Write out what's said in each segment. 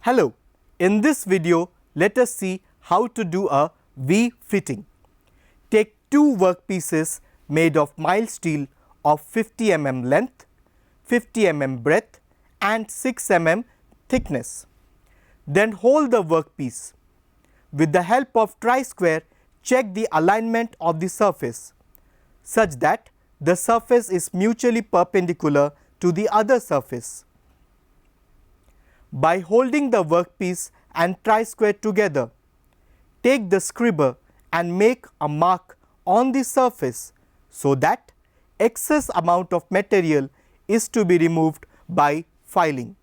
Hello, in this video let us see how to do a V-fitting. Take two workpieces made of mild steel of 50 mm length, 50 mm breadth and 6 mm thickness. Then hold the workpiece. With the help of tri-square, check the alignment of the surface such that the surface is mutually perpendicular to the other surface. By holding the workpiece and tri-square together, take the scriber and make a mark on the surface so that excess amount of material is to be removed by filing.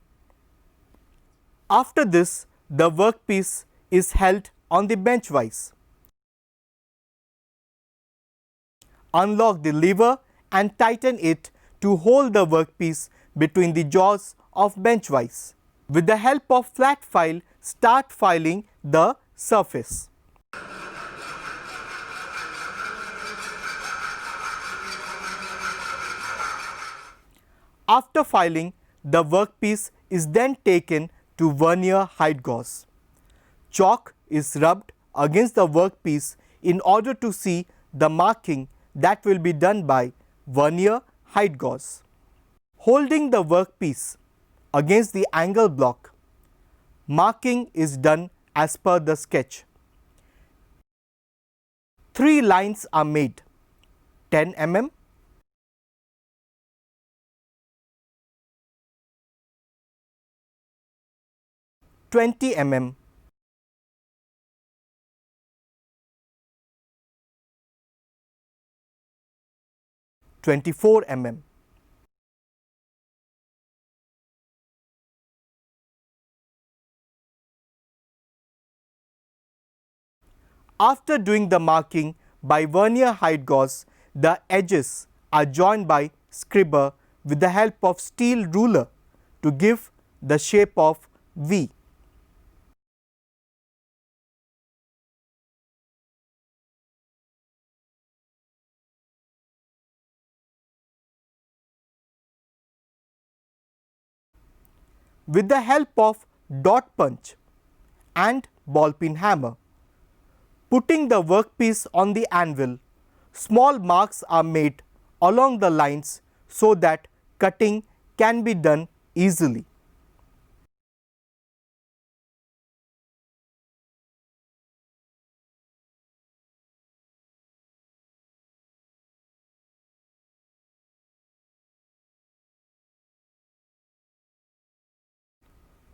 After this, the workpiece is held on the bench vise. Unlock the lever and tighten it to hold the workpiece between the jaws of bench vise. With the help of flat file, start filing the surface. After filing, the workpiece is then taken to vernier height gauze. Chalk is rubbed against the workpiece in order to see the marking that will be done by vernier height gauze. Holding the workpiece against the angle block, marking is done as per the sketch. 3 lines are made: 10 mm, 20 mm, 24 mm. After doing the marking by vernier height gauze, the edges are joined by scriber with the help of steel ruler to give the shape of V. With the help of dot punch and ball peen hammer, putting the workpiece on the anvil, small marks are made along the lines so that cutting can be done easily.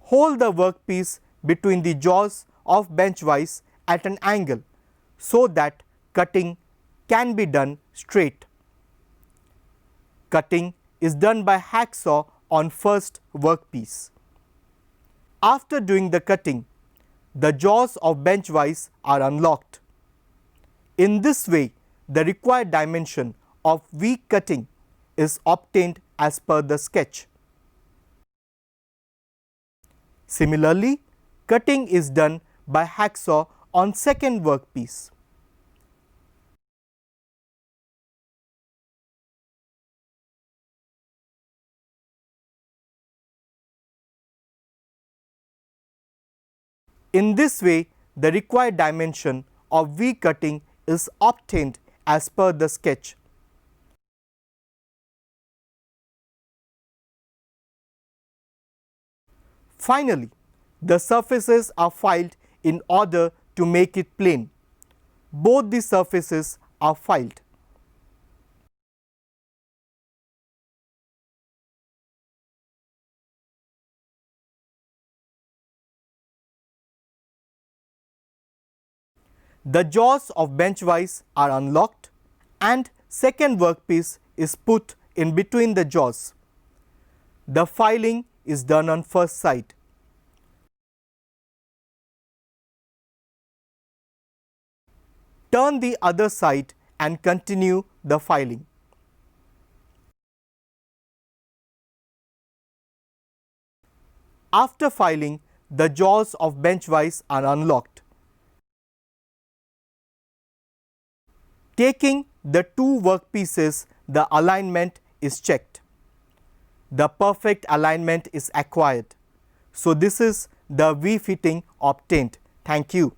Hold the workpiece between the jaws of bench vise at an angle so that cutting can be done straight. Cutting is done by hacksaw on first workpiece. After doing the cutting, the jaws of bench vise are unlocked. In this way, the required dimension of V cutting is obtained as per the sketch. Similarly, cutting is done by hacksaw on second workpiece. In this way, the required dimension of V cutting is obtained as per the sketch. Finally, the surfaces are filed in order to make it plain. Both the surfaces are filed. The jaws of bench vise are unlocked and second workpiece is put in between the jaws. The filing is done on first side. Turn the other side and continue the filing. After filing, the jaws of bench vise are unlocked. Taking the two workpieces, the alignment is checked. The perfect alignment is acquired. So this is the V fitting obtained. Thank you.